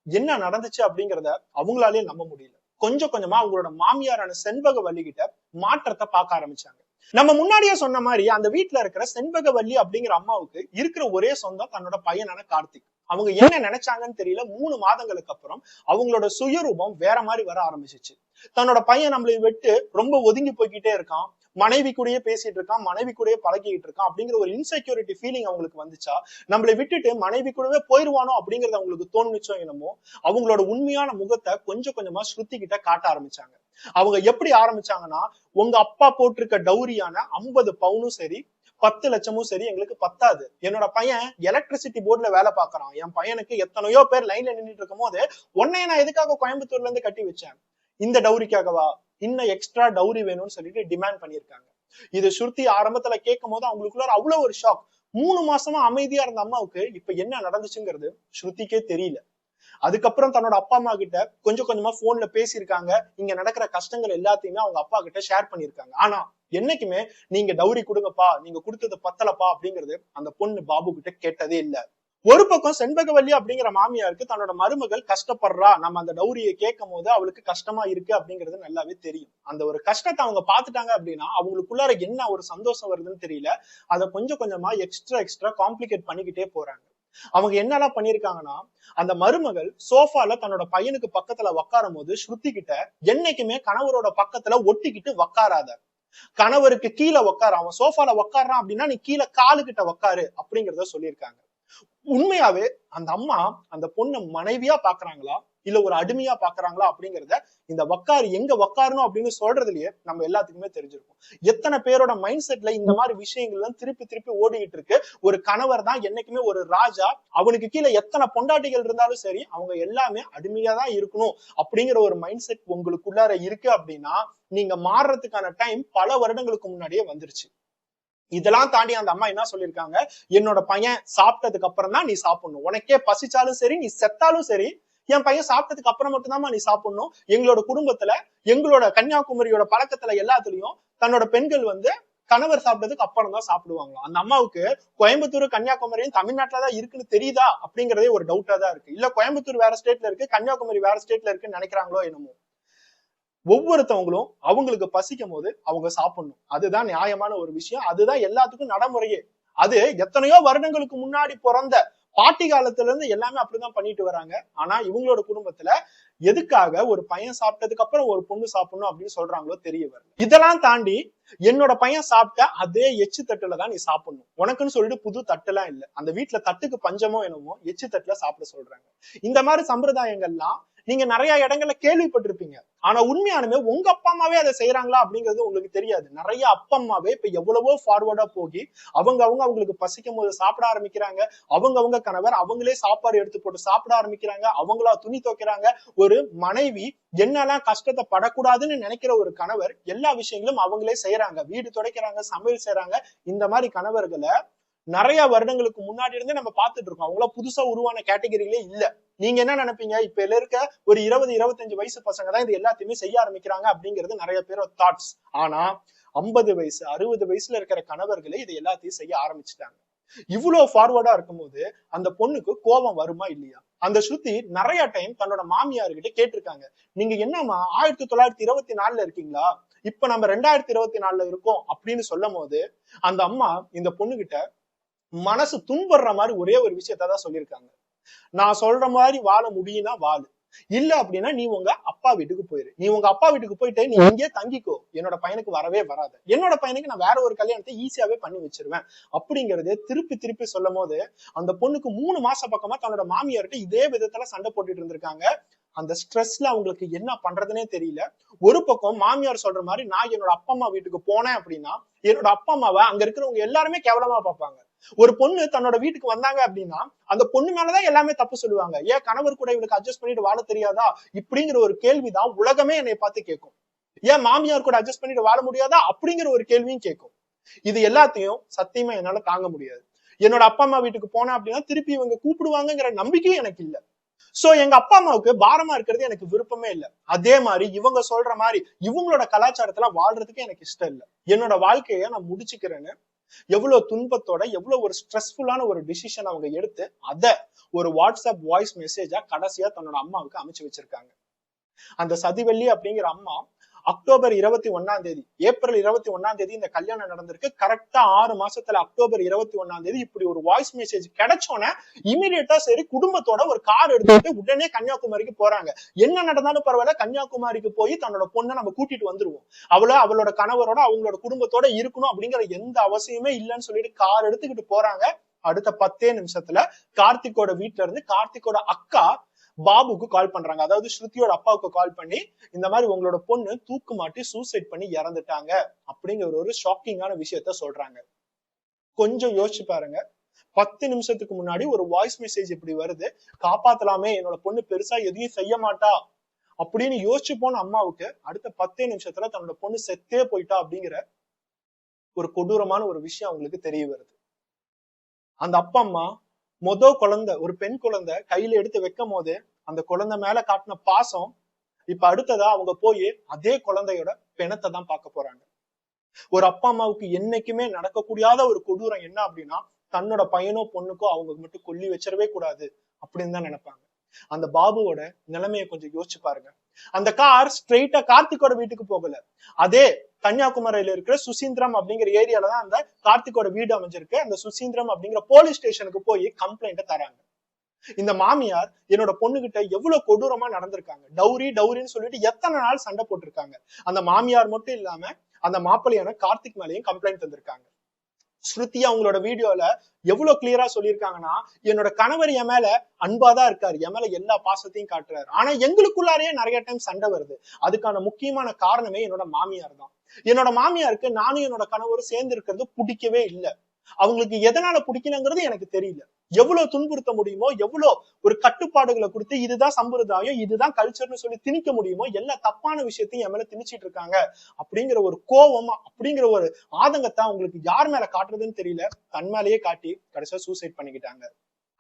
என்ன நடந்துச்சு அப்படிங்கறத அவங்களாலே நம்ப முடியல. கொஞ்சம் கொஞ்சமா அவங்களோட மாமியாரான செண்பகவல்லி கிட்ட மாற்றத்தை பார்க்க ஆரம்பிச்சாங்க. நம்ம முன்னாடியே சொன்ன மாதிரி அந்த வீட்டுல இருக்கிற செண்பகவல்லி அப்படிங்கிற அம்மாவுக்கு இருக்கிற ஒரே சொந்தம் தன்னோட பையனான கார்த்திக். அவங்க என்ன நினைச்சாங்கன்னு தெரியல, 3 மாதங்களுக்கு அப்புறம் அவங்களோட சுயரூபம் வேற மாதிரி வர ஆரம்பிச்சிச்சு. தன்னோட பையன் நம்மளை விட்டு ரொம்ப ஒதுங்கி போய்கிட்டே இருக்கான், மனைவி கூடயே பேசிட்டு இருக்கான், மனைவி கூடயே பழகிட்டு இருக்கான் அப்படிங்கிற ஒரு இன்செக்யூரிட்டி ஃபீலிங் அவங்களுக்கு வந்துச்சா, நம்மளை விட்டுட்டு மனைவி கூடவே போயிருவானோ அப்படிங்கறது அவங்களுக்கு தோணுச்சோ என்னமோ, அவங்களோட உண்மையான முகத்தை கொஞ்சம் கொஞ்சமா ஸ்ருதி கிட்ட காட்ட ஆரம்பிச்சாங்க. அவங்க எப்படி ஆரம்பிச்சாங்கன்னா, உங்க அப்பா போட்டிருக்க டௌரியான 50 பவுனும் சரி 10 லட்சமும் சரி எங்களுக்கு பத்தாது. என்னோட பையன் எலக்ட்ரிசிட்டி போர்டுல வேலை பாக்குறான். என் பையனுக்கு எத்தனையோ பேர் லைன்ல நின்றுட்டு இருக்கும் போது உன்னைய நான் எதுக்காக கோயம்புத்தூர்ல இருந்து கட்டி வச்சேன், இந்த டௌரிக்காகவா, இன்னும் எக்ஸ்ட்ரா டௌரி வேணும்னு சொல்லிட்டு டிமாண்ட் பண்ணிருக்காங்க. இது ஸ்ருதி ஆரம்பத்துல கேட்கும் போது அவங்களுக்குள்ள அவ்வளவு ஒரு ஷாக். 3 மாசமா அமைதியா இருந்த அம்மாவுக்கு இப்ப என்ன நடந்துச்சுங்கிறது ஸ்ருதிக்கே தெரியல. அதுக்கப்புறம் தன்னோட அப்பா அம்மா கிட்ட கொஞ்சம் கொஞ்சமா போன்ல பேசியிருக்காங்க, இங்க நடக்கிற கஷ்டங்கள் எல்லாத்தையுமே அவங்க அப்பா கிட்ட ஷேர் பண்ணிருக்காங்க. ஆனா என்னைக்குமே நீங்க டௌரி கொடுங்கப்பா, நீங்க கொடுத்தது பத்தலப்பா அப்படிங்கிறது அந்த பொண்ணு பாபு கிட்ட கேட்டதே இல்ல. ஒரு பக்கம் செண்பகவல்லி அப்படிங்கிற மாமியாருக்கு தன்னோட மருமகள் கஷ்டப்படுறா, நம்ம அந்த டௌரியை கேட்கும் போது அவளுக்கு கஷ்டமா இருக்கு அப்படிங்கிறது நல்லாவே தெரியும். அந்த ஒரு கஷ்டத்தை அவங்க பாத்துட்டாங்க அப்படின்னா அவங்களுக்குள்ளார என்ன ஒரு சந்தோஷம் வருதுன்னு தெரியல, அதை கொஞ்சம் கொஞ்சமா எக்ஸ்ட்ரா காம்ப்ளிகேட் பண்ணிக்கிட்டே போறாங்க. அவங்க என்னெல்லாம் பண்ணிருக்காங்கன்னா, அந்த மருமகள் சோஃபால தன்னோட பையனுக்கு பக்கத்துல உக்காரும் போது ஸ்ருதி கிட்ட என்னைக்குமே கணவரோட பக்கத்துல ஒட்டிக்கிட்டு உக்காராத, கணவருக்கு கீழே உக்காரு, அவன் சோஃபால உக்காடுறான் அப்படின்னா நீ கீழே காலு கிட்ட உக்காரு அப்படிங்கறத சொல்லியிருக்காங்க. உண்மையாவே அந்த அம்மா அந்த பொண்ணை மனைவியா பாக்குறாங்களா இல்ல ஒரு அடிமையா பாக்குறாங்களா அப்படிங்கறத இந்த வக்காரு எங்க வக்காரணும் அப்படின்னு சொல்றதுலயே நம்ம எல்லாத்துக்குமே தெரிஞ்சிருக்கும். எத்தனை பேரோட மைண்ட் செட்ல இந்த மாதிரி விஷயங்கள்லாம் திருப்பி திருப்பி ஓடிக்கிட்டு இருக்கு. ஒரு கணவர் தான் என்னைக்குமே ஒரு ராஜா, அவனுக்கு கீழே எத்தனை பொண்டாட்டிகள் இருந்தாலும் சரி அவங்க எல்லாமே அடிமையா தான் இருக்கணும் அப்படிங்கிற ஒரு மைண்ட் செட் உங்களுக்குள்ளார இருக்கு அப்படின்னா நீங்க மாறுறதுக்கான டைம் பல வருடங்களுக்கு முன்னாடியே வந்துருச்சு. இதெல்லாம் தாண்டி அந்த அம்மா என்ன சொல்லியிருக்காங்க, என்னோட பையன் சாப்பிட்டதுக்கு அப்புறம் தான் நீ சாப்பிடணும், உனக்கே பசிச்சாலும் சரி நீ செத்தாலும் சரி என் பையன் சாப்பிட்டதுக்கு அப்புறம் மட்டும்தான் நீ சாப்பிடணும். எங்களோட குடும்பத்துல எங்களோட கன்னியாகுமரியோட பழக்கத்துல எல்லாத்துலயும் தன்னோட பெண்கள் கணவர் சாப்பிட்டதுக்கு அப்புறம் தான் சாப்பிடுவாங்களாம். அந்த அம்மாவுக்கு கோயம்புத்தூர் கன்னியாகுமரியும் தமிழ்நாட்டுலதான் இருக்குன்னு தெரியுதா அப்படிங்கறதே ஒரு டவுட்டா தான் இருக்கு. இல்ல கோயம்புத்தூர் வேற ஸ்டேட்ல இருக்கு, கன்னியாகுமரி வேற ஸ்டேட்ல இருக்குன்னு நினைக்கிறாங்களோ என்னமோ. ஒவ்வொருத்தவங்களும் அவங்களுக்கு பசிக்கும் போது அவங்க சாப்பிடணும், அதுதான் நியாயமான ஒரு விஷயம், அதுதான் எல்லாத்துக்கும் நடைமுறையே. அது எத்தனையோ வருடங்களுக்கு முன்னாடி பிறந்த பாட்டி காலத்துல இருந்து எல்லாமே அப்படிதான் பண்ணிட்டு வராங்க. ஆனா இவங்களோட குடும்பத்துல எதுக்காக ஒரு பையன் சாப்பிட்டதுக்கு அப்புறம் ஒரு பொண்ணு சாப்பிடணும் அப்படின்னு சொல்றாங்களோ தெரிய வருது. இதெல்லாம் தாண்டி என்னோட பையன் சாப்பிட்ட அதே எச்சு தட்டுலதான் நீ சாப்பிடணும், உனக்குன்னு சொல்லிட்டு புது தட்டுலாம் இல்ல, அந்த வீட்டுல தட்டுக்கு பஞ்சமோ என்னமோ எச்சு தட்டுல சாப்பிட சொல்றாங்க. இந்த மாதிரி சம்பிரதாயங்கள்லாம் நீங்க நிறைய இடங்கள்ல கேள்விப்பட்டிருப்பீங்க. ஆனா உண்மையானுமே உங்க அப்பா அம்மாவே அதை செய்யறாங்களா அப்படிங்கிறது உங்களுக்கு தெரியாது. நிறைய அப்பா அம்மாவே இப்ப எவ்வளவோ ஃபார்வர்டா போகி அவங்களுக்கு பசிக்கும் போது சாப்பிட ஆரம்பிக்கிறாங்க, அவங்க கணவர் அவங்களே சாப்பாடு எடுத்து போட்டு சாப்பிட ஆரம்பிக்கிறாங்க, அவங்களா துணி துவைக்கிறாங்க. ஒரு மனைவி என்னெல்லாம் கஷ்டத்தை படக்கூடாதுன்னு நினைக்கிற ஒரு கணவர் எல்லா விஷயங்களும் அவங்களே செய்யறாங்க, வீடு துடைக்கிறாங்க, சமையல் செய்யறாங்க. இந்த மாதிரி கணவர்களை நிறைய வருடங்களுக்கு முன்னாடி இருந்தே நம்ம பார்த்துட்டு இருக்கோம். அவங்கள புதுசா உருவான கேட்டகரியிலே இல்ல. நீங்க என்ன நினைப்பீங்க, இப்ப இருக்க ஒரு 20-25 வயசு பசங்க தான் இது எல்லாத்தையுமே செய்ய ஆரம்பிக்கிறாங்க அப்படிங்கிறது நிறைய பேரோட தாட்ஸ். ஆனா 50 வயசு 60 வயசுல இருக்கிற கணவர்களே இது எல்லாத்தையும் செய்ய ஆரம்பிச்சுட்டாங்க. இவ்வளவு ஃபார்வர்டா இருக்கும்போது அந்த பொண்ணுக்கு கோபம் வருமா இல்லையா? அந்த ஸ்ருதி நிறைய டைம் தன்னோட மாமியார்கிட்ட கேட்டிருக்காங்க, நீங்க என்னமா 1924 இருக்கீங்களா, இப்ப நம்ம 2024 இருக்கோம் அப்படின்னு சொல்லும் போது அந்த அம்மா இந்த பொண்ணுகிட்ட மனசு துன்படுற மாதிரி ஒரே ஒரு விஷயத்தான் சொல்லியிருக்காங்க, நான் சொல்ற மாதிரி வாழ முடியும்னா வாழு, இல்ல அப்படின்னா நீ உங்க அப்பா வீட்டுக்கு போயிரு, நீ உங்க அப்பா வீட்டுக்கு போயிட்டு நீ இங்கே தங்கிக்கோ, என்னோட பையனுக்கு வரவே வராது, என்னோட பையனுக்கு நான் வேற ஒரு கல்யாணத்தை ஈஸியாவே பண்ணி வச்சிருவேன் அப்படிங்கறதே திருப்பி திருப்பி சொல்லும் போது அந்த பொண்ணுக்கு 3 மாசம் பக்கமா தன்னோட மாமியார்கிட்ட இதே விதத்துல சண்டை போட்டுட்டு இருந்திருக்காங்க. அந்த ஸ்ட்ரெஸ்ல அவங்களுக்கு என்ன பண்றதுன்னே தெரியல. ஒரு பக்கம் மாமியார் சொல்ற மாதிரி நான் என்னோட அப்பா அம்மா வீட்டுக்கு போனேன் அப்படின்னா என்னோட அப்பா அம்மாவை அங்க இருக்கிறவங்க எல்லாருமே கேவலமா பார்ப்பாங்க, ஒரு பொண்ணு தன்னோட வீட்டுக்கு வந்தாங்க அப்படின்னா அந்த பொண்ணு மேலதான் எல்லாமே தப்பு சொல்லுவாங்க. ஏன் கணவர் கூட இவளுக்கு அட்ஜஸ்ட் பண்ணிட்டு வாழ தெரியாதா இப்படிங்கிற ஒரு கேள்விதான் உலகமே என்னை பார்த்து கேட்கும். ஏன் மாமியார் கூட அட்ஜஸ்ட் பண்ணிட்டு வாழ முடியாதா அப்படிங்கிற ஒரு கேள்வியும் கேட்கும். இது எல்லாத்தையும் சத்தியமா என்னால தாங்க முடியாது. என்னோட அப்பா அம்மா வீட்டுக்கு போனேன் அப்படின்னா திருப்பி இவங்க கூப்பிடுவாங்கிற நம்பிக்கையும் எனக்கு இல்ல. சோ எங்க அப்பா அம்மாவுக்கு பாரமா இருக்கிறது எனக்கு விருப்பமே இல்ல. அதே மாதிரி இவங்க சொல்ற மாதிரி இவங்களோட கலாச்சாரத்துல வாழ்றதுக்கு எனக்கு இஷ்டம் இல்ல. என்னோட வாழ்க்கைய நான் முடிச்சுக்கிறேன்னு எவ்வளவு துன்பத்தோட எவ்வளவு ஒரு ஸ்ட்ரெஸ்ஃபுல்லான ஒரு டிசிஷன் அவங்க எடுத்து அத ஒரு வாட்ஸ்அப் வாய்ஸ் மெசேஜா கடைசியா தன்னோட அம்மாவுக்கு அமைச்சு வச்சிருக்காங்க. அந்த சதிவெள்ளி அப்படிங்கிற அம்மா அக்டோபர் 21 ஏப்ரல் 21 இந்த கல்யாணம் நடந்திருக்கு. கரெக்டா 6 மாசத்துல அக்டோபர் 21 இப்படி ஒரு வாய்ஸ் மெசேஜ் கிடைச்சோன்னே இமீடியட்டா சரி குடும்பத்தோட ஒரு கார் எடுத்துட்டு உடனே கன்னியாகுமரிக்கு போறாங்க. என்ன நடந்தாலும் பரவாயில்ல, கன்னியாகுமரிக்கு போய் தன்னோட பொண்ணை நம்ம கூட்டிட்டு வந்துருவோம், அவளோட கணவரோட அவங்களோட குடும்பத்தோட இருக்கணும் அப்படிங்கிற எந்த அவசியமே இல்லைன்னு சொல்லிட்டு கார் எடுத்துக்கிட்டு போறாங்க. அடுத்த 10 நிமிஷத்துல கார்த்திகோட வீட்டுல இருந்து கார்த்திகோட அக்கா பாபுக்கு கால் பண்றாங்க. அதாவது ஸ்ருதியோட அப்பாவுக்கு கால் பண்ணி இந்த மாதிரி உங்களோட பொண்ணு தூக்கு மாட்டி சூசைட் பண்ணி இறந்துட்டாங்க அப்படிங்கிற ஒரு ஷாக்கிங்கான விஷயத்த சொல்றாங்க. கொஞ்சம் யோசிச்சு பாருங்க, 10 நிமிஷத்துக்கு முன்னாடி ஒரு வாய்ஸ் மெசேஜ் இப்படி வருது, காப்பாத்தலாமே, என்னோட பொண்ணு பெருசா எதையும் செய்ய மாட்டா அப்படின்னு யோசிச்சு போன அம்மாவுக்கு அடுத்த 10 நிமிஷத்துல தன்னோட பொண்ணு செத்தே போயிட்டா அப்படிங்கிற ஒரு கொடூரமான ஒரு விஷயம் அவங்களுக்கு தெரிய வருது. அந்த அப்பா அம்மா குழந்தை, ஒரு பெண் குழந்தை கையில எடுத்து வைக்கும் போது அந்த குழந்தை மேல காட்டின பாசம் இப்ப அடுத்ததா அவங்க போய் அதே குழந்தையோட பிணத்தை தான் பார்க்க போறாங்க. ஒரு அப்பா அம்மாவுக்கு என்னைக்குமே நடக்கக்கூடாத ஒரு கொடூரம் என்ன அப்படின்னா தன்னோட பையனோ பொண்ணுக்கோ அவங்க மட்டும் கொல்லி வச்சிடவே கூடாது அப்படின்னு தான் நினைப்பாங்க. அந்த பாபுவோட நிலைமையை கொஞ்சம் யோசிச்சு பாருங்க. அந்த கார் ஸ்ட்ரெயிட்டா கார்த்திகோட வீட்டுக்கு போகல, அதே கன்னியாகுமரியில இருக்கிற சுசீந்திரம் அப்படிங்கிற ஏரியாலதான் அந்த கார்த்திகோட வீடு அமைஞ்சிருக்கு. அந்த சுசீந்திரம் அப்படிங்கிற போலீஸ் ஸ்டேஷனுக்கு போய் கம்ப்ளைண்ட தராங்க. இந்த மாமியார் என்னோட பொண்ணுகிட்ட எவ்வளவு கொடூரமா நடந்திருக்காங்க, டவுரின்னு சொல்லிட்டு எத்தனை நாள் சண்டை போட்டிருக்காங்க. அந்த மாமியார் மட்டும் இல்லாம அந்த மாப்பிள்ளையான கார்த்திக் மேலேயும் கம்ப்ளைண்ட் தந்திருக்காங்க. ஸ்ருதி அவங்களோட வீடியோல எவ்வளவு கிளியரா சொல்லியிருக்காங்கன்னா என்னோட கணவர் என் மேல அன்பாதான் இருக்காரு, என் மேல எல்லா பாசத்தையும் காட்டுறாரு, ஆனா எங்களுக்குள்ளாரையே நிறைய டைம் சண்டை வருது. அதுக்கான முக்கியமான காரணமே என்னோட மாமியார் தான். என்னோட மாமியாருக்கு நானும் என்னோட கணவரும் சேர்ந்து இருக்கிறது பிடிக்கவே இல்லை. அவங்களுக்கு எதனால பிடிக்கலங்கிறது எனக்கு தெரியல. எவ்வளவு துன்புறுத்த முடியுமோ, எவ்வளவு ஒரு கட்டுப்பாடுகளை கொடுத்து இதுதான் சம்பிரதாயம் இதுதான் கல்ச்சர்னு சொல்லி திணிக்க முடியுமோ எல்லா தப்பான விஷயத்தையும் என் மேல திணிச்சிட்டு இருக்காங்க அப்படிங்கிற ஒரு கோபம், அப்படிங்கிற ஒரு ஆதங்கத்தை அவங்களுக்கு யார் மேல காட்டுறதுன்னு தெரியல, தன் மேலேயே காட்டி கடைசியா சூசைட் பண்ணிக்கிட்டாங்க.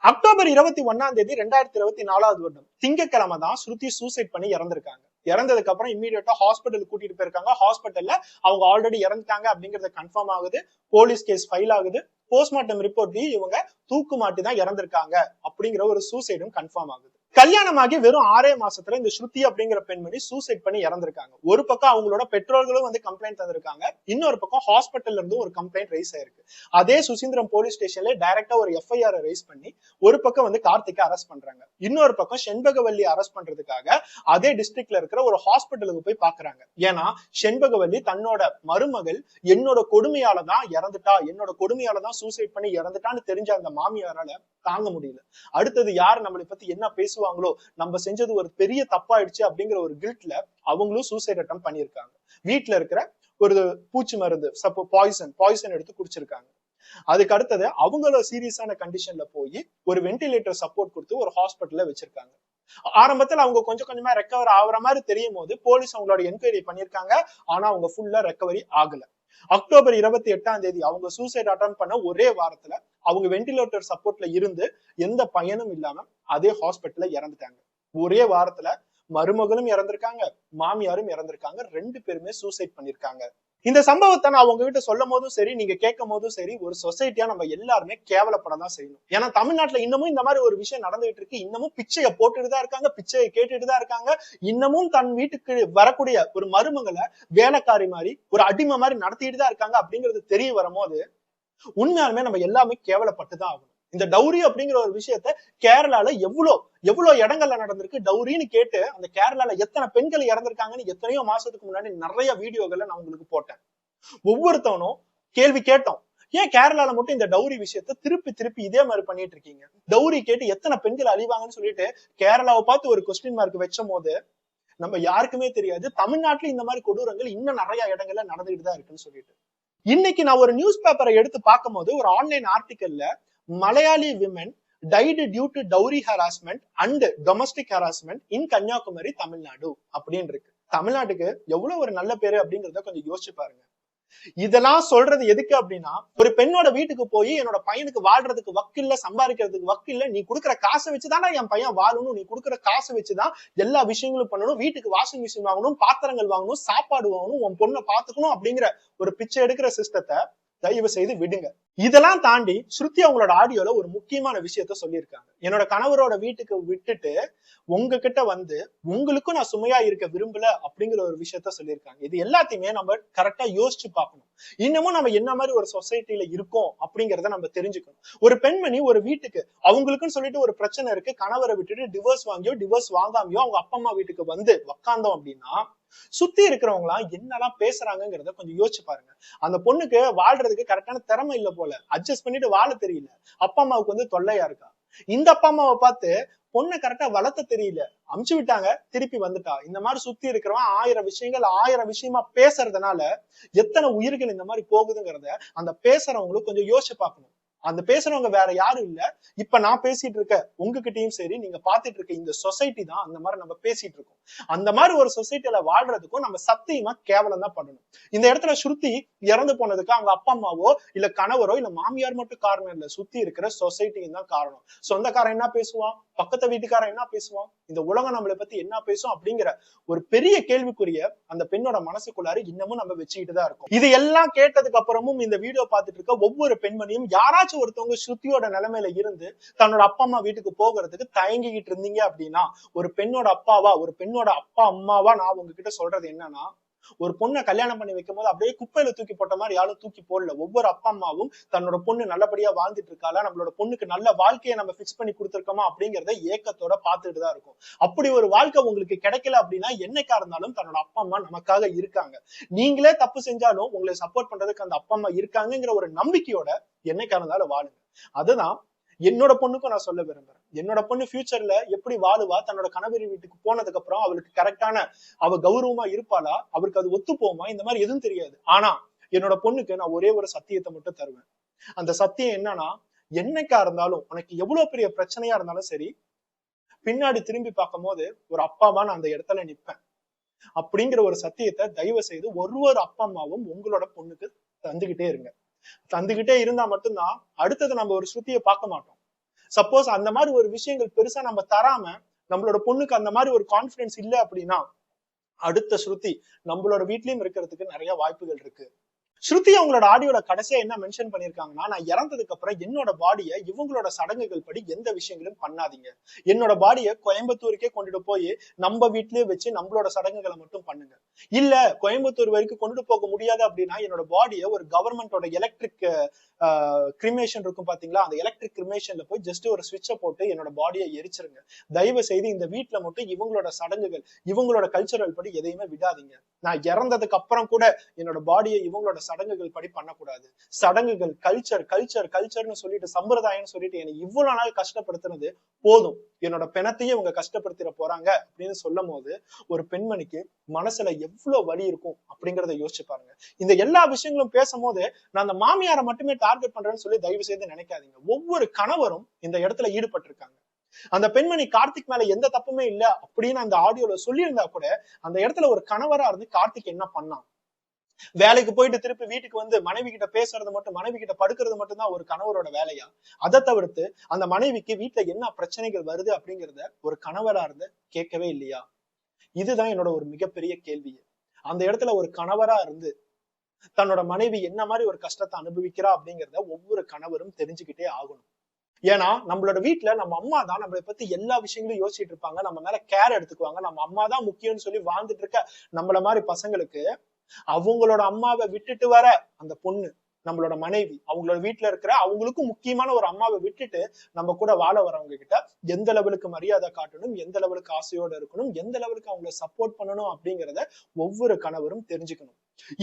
அக்டோபர் 21 2024 வருடம் திங்கக்கிழமை தான் ஸ்ருதி சூசைட் பண்ணி இறந்திருக்காங்க. இறந்ததுக்கு அப்புறம் இம்மீடியட்டா ஹாஸ்பிட்டல் கூட்டிட்டு போயிருக்காங்க. ஹாஸ்பிட்டல்ல அவங்க ஆல்ரெடி இறந்துட்டாங்க அப்படிங்கறது கன்ஃபார்ம் ஆகுது. போலீஸ் கேஸ் ஃபைல் ஆகுது. போஸ்ட்மார்ட்டம் ரிப்போர்ட்லயும் இவங்க தூக்கு மாட்டி தான் இறந்திருக்காங்க அப்படிங்கிற ஒரு சூசைடும் கன்ஃபார்ம் ஆகுது. கல்யாணமாகி வெறும் 6 மாசத்துல இந்த ஸ்ருதி அப்படிங்கிற பெண்மணி சூசைட் பண்ணி இறந்திருக்காங்க. ஒரு பக்கம் அவங்களோட பெற்றோர்களும் வந்து கம்ப்ளைண்ட் தந்திருக்காங்க, இன்னொரு பக்கம் ஹாஸ்பிட்டல்ல இருந்து ஒரு கம்ப்ளைண்ட் ரைஸ் ஆயிருக்கு. அதே சுசீந்திரம் போலீஸ் ஸ்டேஷன்ல டைரக்டா ஒரு எஃப்ஐஆர் ரைஸ் பண்ணி ஒரு பக்கம் வந்து கார்த்திகை அரெஸ்ட் பண்றாங்க, இன்னொரு பக்கம் செண்பகவல்லி அரெஸ்ட் பண்றதுக்காக அதே டிஸ்ட்ரிக்ட்ல இருக்கிற ஒரு ஹாஸ்பிட்டலுக்கு போய் பாக்குறாங்க. ஏன்னா செண்பகவல்லி தன்னோட மருமகள் என்னோட கொடுமையாலதான் இறந்துட்டா, என்னோட கொடுமையாலதான் சூசைட் பண்ணி இறந்துட்டான்னு தெரிஞ்ச அந்த மாமியாரால தாங்க முடியல. அடுத்தது யாரு நம்மளை பத்தி என்ன பேசுவாங்களோ, நம்ம செஞ்சது ஒரு பெரிய தப்பாயிடுச்சு அப்படிங்கிற ஒரு கில்ட்ல அவங்களும் சூசைட் அட்டம் பண்ணிருக்காங்க. வீட்டுல இருக்கிற ஒரு பூச்சி மருந்து பாய்சன் எடுத்து குடிச்சிருக்காங்க. அதுக்கு அடுத்தது அவங்கள சீரியஸான கண்டிஷன்ல போய் ஒரு வென்டிலேட்டர் சப்போர்ட் கொடுத்து ஒரு ஹாஸ்பிட்டல்ல வச்சிருக்காங்க. ஆரம்பத்துல அவங்க கொஞ்சம் கொஞ்சமா ரெக்கவர் ஆகுற மாதிரி தெரியும் போது போலீஸ் அவங்களோட என்கொயரி பண்ணிருக்காங்க. ஆனா அவங்க ஃபுல்லா ரெக்கவரி ஆகல. அக்டோபர் 28 அவங்க சூசைட் அட்டம் பண்ண ஒரே வாரத்துல அவங்க வென்டிலேட்டர் சப்போர்ட்ல இருந்து எந்த பயனும் இல்லாம அதே ஹாஸ்பிட்டல்ல இறந்துட்டாங்க. ஒரே வாரத்துல மருமகளும் இறந்திருக்காங்க, மாமியாரும் இறந்திருக்காங்க. 2 பேருமே சூசைட் பண்ணிருக்காங்க. இந்த சம்பவத்தை நான் உங்ககிட்ட சொல்லும் போதும் சரி, நீங்க கேட்கும் போதும் சரி, ஒரு சொசைட்டியா நம்ம எல்லாருமே கேவலப்படதான் செய்யணும். ஏன்னா தமிழ்நாட்டுல இன்னமும் இந்த மாதிரி ஒரு விஷயம் நடந்துகிட்டு இருக்கு. இன்னமும் பிச்சையை போட்டுட்டுதான் இருக்காங்க, பிச்சையை கேட்டுட்டுதான் இருக்காங்க. இன்னமும் தன் வீட்டுக்கு வரக்கூடிய ஒரு மருமகளை வேலைக்காரி மாதிரி ஒரு அடிமை மாதிரி நடத்திட்டு தான் இருக்காங்க. அப்படிங்கிறது தெரிய வரும்போது உண்மையாலுமே நம்ம எல்லாமே கேவலப்பட்டுதான் ஆகணும். இந்த டவுரி அப்படிங்கிற ஒரு விஷயத்த கேரளால எவ்வளவு இடங்கள்ல நடந்திருக்கு. டவுரின்னு கேட்டு அந்த கேரளால எத்தனை பெண்கள் இறந்திருக்காங்கன்னு எத்தனையோ மாசத்துக்கு முன்னாடி நிறைய வீடியோக்களை நான் உங்களுக்கு போட்டேன். ஒவ்வொருத்தவனும் கேள்வி கேட்டோம், ஏன் கேரளால மட்டும் இந்த டவுரி விஷயத்த திருப்பி இதே மாதிரி பண்ணிட்டு இருக்கீங்க, டவுரி கேட்டு எத்தனை பெண்கள் அழிவாங்கன்னு சொல்லிட்டு கேரளாவை பார்த்து ஒரு கொஸ்டின் மார்க் வச்சும் போது நம்ம யாருக்குமே தெரியாது தமிழ்நாட்டுல இந்த மாதிரி கொடூரங்கள் இன்னும் நிறைய இடங்கள்ல நடந்துகிட்டு தான் இருக்குன்னு சொல்லிட்டு. இன்னைக்கு நான் ஒரு நியூஸ் பேப்பரை எடுத்து பார்க்கும் போது ஒரு ஆன்லைன் ஆர்டிக்கல்ல Malayali women died due to dowry harassment and domestic harassment in Kanyakumari Tamil Nadu அப்படின்னு இருக்கு. தமிழ்நாட்டுக்கு எவ்வளவு ஒரு நல்ல பேரு அப்படிங்கறத கொஞ்சம் யோசிச்சு பாருங்க. இதெல்லாம் சொல்றது எதுக்கு அப்படின்னா, ஒரு பெண்ணோட வீட்டுக்கு போய் என்னோட பையனுக்கு வாழ்றதுக்கு வக்கு இல்ல, சம்பாதிக்கிறதுக்கு வக்கு இல்ல, நீ கொடுக்குற காசை வச்சுதானா என் பையன் வாழணும், நீ கொடுக்குற காசை வச்சுதான் எல்லா விஷயங்களும் பண்ணணும், வீட்டுக்கு வாஷிங் மிஷின் வாங்கணும், பாத்திரங்கள் வாங்கணும், சாப்பாடு வாங்கணும், உன் பொண்ணை பாத்துக்கணும் அப்படிங்கிற ஒரு பிச்சை எடுக்கிற சிஸ்டத்தை தயவு செய்து விடுங்க. இதெல்லாம் தாண்டி ஸ்ருதி அவங்களோட ஆடியோல ஒரு முக்கியமான விஷயத்த சொல்லியிருக்காங்க. என்னோட கணவரோட வீட்டுக்கு விட்டுட்டு உங்ககிட்ட வந்து உங்களுக்கும் நான் சுமையா இருக்க விரும்பல அப்படிங்கிற ஒரு விஷயத்த சொல்லியிருக்காங்க. இது எல்லாத்தையுமே நம்ம கரெக்டா யோசிச்சு பார்க்கணும். இன்னமும் நம்ம என்ன மாதிரி ஒரு சொசைட்டில இருக்கோம் அப்படிங்கறத நம்ம தெரிஞ்சுக்கணும். ஒரு பெண்மணி ஒரு வீட்டுக்கு அவங்களுக்குன்னு சொல்லிட்டு ஒரு பிரச்சனை இருக்கு, கணவரை விட்டுட்டு டிவோர்ஸ் வாங்கியோ டிவோர்ஸ் வாங்காமையோ அவங்க அப்பா அம்மா வீட்டுக்கு வந்து உக்காந்தோம் அப்படின்னா சுத்தி இருக்கிறவங்க எல்லாம் என்னெல்லாம் பேசுறாங்கிறத கொஞ்சம் யோசிச்சு பாருங்க. அந்த பொண்ணுக்கு வாழ்றதுக்கு கரெக்டான திறமை இல்ல போல, அட்ஜஸ்ட் பண்ணிட்டு வாழ தெரியல, அப்பா அம்மாவுக்கு வந்து தொல்லையா இருக்கா. இந்த அப்பா அம்மாவை பார்த்து பொண்ணை கரெக்டா வளர்த்த தெரியல, அமுச்சு விட்டாங்க, திருப்பி வந்துட்டா. இந்த மாதிரி சுத்தி இருக்கிறவன் ஆயிரம் விஷயமா பேசுறதுனால எத்தனை உயிர்கள் இந்த மாதிரி போகுதுங்கிறத அந்த பேசுறவங்களும் கொஞ்சம் யோசிச்சு பார்க்கணும். அந்த பேசுறவங்க வேற யாரும் இல்ல, இப்ப நான் பேசிட்டு இருக்க உங்ககிட்டயும் சரி, நீங்க பாத்துட்டு இருக்க இந்த சொசைட்டி தான் அந்த மாதிரி நம்ம பேசிட்டு இருக்கோம். அந்த மாதிரி ஒரு சொசைட்டில வாழ்றதுக்கும் நம்ம சத்தியமா கேவலம் தான் பண்ணணும். இந்த இடத்துல ஸ்ருதி இறந்து போனதுக்கு அவங்க அப்பா அம்மாவோ இல்ல கணவரோ இல்ல மாமியார் மட்டும் காரணம் இல்ல, சுத்தி இருக்கிற சொசைட்டியும் தான் காரணம். சொந்தக்காரன் என்ன பேசுவான், பக்கத்து வீட்டுக்காரன் என்ன பேசுவான், இந்த உலகம் நம்மளை பத்தி என்ன பேசும் அப்படிங்கிற ஒரு பெரிய கேள்விக்குரிய அந்த பெண்ணோட மனசுக்குள்ளாரு இன்னமும் நம்ம வச்சுக்கிட்டு தான் இருக்கோம். இது எல்லாம் கேட்டதுக்கு அப்புறமும் இந்த வீடியோ பார்த்துட்டு இருக்க ஒவ்வொரு பெண்மணியும் யாராச்சும் ஒருத்தவங்க ஸ்ருதியோட நிலைமையில இருந்து தன்னோட அப்பா அம்மா வீட்டுக்கு போகிறதுக்கு தயங்கிக்கிட்டு இருந்தீங்க அப்படின்னா, ஒரு பெண்ணோட அப்பாவா ஒரு பெண்ணோட அப்பா அம்மாவா நான் உங்ககிட்ட சொல்றது என்னன்னா, ஒரு பொண்ணை கல்யாணம் பண்ணி வைக்கும் போது அப்படியே குப்பையில தூக்கி போட்ட மாதிரி யாரும் தூக்கி போடல. ஒவ்வொரு அப்பா அம்மாவும் தன்னோட பொண்ணு நல்லபடியா வாழ்ந்துட்டு இருக்காளா, நம்மளோட பொண்ணுக்கு நல்ல வாழ்க்கையை நம்ம பிக்ஸ் பண்ணி கொடுத்துருக்கோமா அப்படிங்கறத ஏக்கத்தோட பாத்துட்டு தான் இருக்கும். அப்படி ஒரு வாழ்க்கை உங்களுக்கு கிடைக்கல அப்படின்னா என்னைக்கா இருந்தாலும் தன்னோட அப்பா அம்மா நமக்காக இருக்காங்க. நீங்களே தப்பு செஞ்சாலும் உங்களை சப்போர்ட் பண்றதுக்கு அந்த அப்பா அம்மா இருக்காங்கிற ஒரு நம்பிக்கையோட என்னைக்கா இருந்தாலும் வாழுங்க. அதுதான் என்னோட பொண்ணுக்கும் நான் சொல்ல விரும்புறேன். என்னோட பொண்ணு ஃபியூச்சர்ல எப்படி வாழுவா, தன்னோட கணவர் வீட்டுக்கு போனதுக்கு அப்புறம் அவளுக்கு கரெக்டான அவ கௌரவமா இருப்பாளா, அவருக்கு அது ஒத்து போமா, இந்த மாதிரி எதுவும் தெரியாது. ஆனா என்னோட பொண்ணுக்கு நான் ஒரே ஒரு சத்தியத்தை மட்டும் தருவேன். அந்த சத்தியம் என்னன்னா, என்னைக்கா இருந்தாலும் உனக்கு எவ்வளவு பெரிய பிரச்சனையா இருந்தாலும் சரி, பின்னாடி திரும்பி பார்க்கும் போது ஒரு அப்பாவா நான் அந்த இடத்துல நிப்பேன் அப்படிங்கிற ஒரு சத்தியத்தை தயவு செய்து ஒரு அப்பா அம்மாவும் உங்களோட பொண்ணுக்கு தந்துகிட்டே இருங்க. தந்துகிட்டே இருந்தா மட்டும்தான் அடுத்தது நம்ம ஒரு ஸ்ருதியை பார்க்க மாட்டோம். சப்போஸ் அந்த மாதிரி ஒரு விஷயங்கள் பெருசா நம்ம தராம நம்மளோட பொண்ணுக்கு அந்த மாதிரி ஒரு கான்பிடன்ஸ் இல்லை அப்படின்னா அடுத்த ஸ்ருதி நம்மளோட வீட்லயும் இருக்கிறதுக்கு நிறைய வாய்ப்புகள் இருக்கு. ஸ்ருதி அவங்களோட ஆடியோட கடைசியா என்ன மென்ஷன் பண்ணிருக்காங்கன்னா, நான் இறந்ததுக்கு அப்புறம் என்னோட பாடியை இவங்களோட சடங்குகள் படி எந்த விஷயங்களும் பண்ணாதீங்க, என்னோட பாடியை கோயம்புத்தூருக்கே கொண்டுட்டு போய் நம்ம வீட்லயே வச்சு நம்மளோட சடங்குகளை மட்டும் பண்ணுங்க. இல்ல கோயம்புத்தூர் வரைக்கும் கொண்டுட்டு போக முடியாது அப்படின்னா என்னோட பாடியை ஒரு கவர்மெண்டோட எலக்ட்ரிக் கிரிமேஷன் இருக்கும் பாத்தீங்களா, அந்த எலக்ட்ரிக் கிரிமேஷன்ல போய் ஜஸ்ட் ஒரு ஸ்விட்சை போட்டு என்னோட பாடியை எரிச்சிருங்க. தயவு செய்து இந்த வீட்டுல மட்டும் இவங்களோட சடங்குகள் இவங்களோட கல்ச்சரல் படி எதையுமே விடாதீங்க. நான் இறந்ததுக்கு அப்புறம் கூட என்னோட பாடியை இவங்களோட சடங்குகள் படி பண்ணக்கூடாது. சடங்குகள் கல்ச்சர் கல்ச்சர் கல்ச்சர்னு சொல்லிட்டு சம்பிரதாயம்னு சொல்லிட்டு என்னை இவ்வளவு நாள் கஷ்டப்படுத்தினது போதும், என்னோட பிணத்தையே இவங்க கஷ்டப்படுத்திட போறாங்க அப்படின்னு சொல்லும் போது ஒரு பெண்மணிக்கு மனசுல எவ்வளவு வலி இருக்கும் அப்படிங்கறத யோசிச்சு பாருங்க. இந்த எல்லா விஷயங்களும் பேசும்போது நான் அந்த மாமியாரை மட்டுமே டார்கெட் பண்றேன்னு சொல்லி தயவு செய்து நினைக்காதீங்க. ஒவ்வொரு கணவரும் இந்த இடத்துல ஈடுபட்டு இருக்காங்க. அந்த பெண்மணி கார்த்திக் மேல எந்த தப்புமே இல்ல அப்படின்னு அந்த ஆடியோல சொல்லியிருந்தா கூட அந்த இடத்துல ஒரு கணவரா இருந்து கார்த்திக் என்ன பண்ணான், வேலைக்கு போயிட்டு திருப்பி வீட்டுக்கு வந்து மனைவி கிட்ட பேசுறது மட்டும், மனைவி கிட்ட படுக்கிறது மட்டும் தான் ஒரு கணவரோட வேலையா? அதை தவிர்த்து அந்த மனைவிக்கு வீட்டுல என்ன பிரச்சனைகள் வருது அப்படிங்கிறத ஒரு கணவரா இருந்து கேட்கவே இல்லையா? இதுதான் என்னோட ஒரு மிகப்பெரிய கேள்வி. அந்த இடத்துல ஒரு கணவரா இருந்து தன்னோட மனைவி என்ன மாதிரி ஒரு கஷ்டத்தை அனுபவிக்கிறா அப்படிங்கிறத ஒவ்வொரு கணவரும் தெரிஞ்சுக்கிட்டே ஆகணும். ஏன்னா நம்மளோட வீட்டுல நம்ம அம்மா தான் நம்மளை பத்தி எல்லா விஷயங்களும் யோசிச்சுட்டு இருப்பாங்க, நம்ம மேல கேர் எடுத்துக்குவாங்க. நம்ம அம்மா தான் முக்கியம்னு சொல்லி வாழ்ந்துட்டு இருக்க நம்மள மாதிரி பசங்களுக்கு அவங்களோட அம்மாவை விட்டுட்டு வர அந்த பொண்ணு நம்மளோட மனைவி அவங்களோட வீட்டுல இருக்கிற அவங்களுக்கும் முக்கியமான ஒரு அம்மாவை விட்டுட்டு நம்ம கூட வாழ வரவங்க கிட்ட எந்த லெவலுக்கு மரியாதை காட்டணும், எந்த லெவலுக்கு ஆசையோட இருக்கணும், எந்த லெவலுக்கு அவங்களை சப்போர்ட் பண்ணணும் அப்படிங்கிறத ஒவ்வொரு கணவரும் தெரிஞ்சுக்கணும்.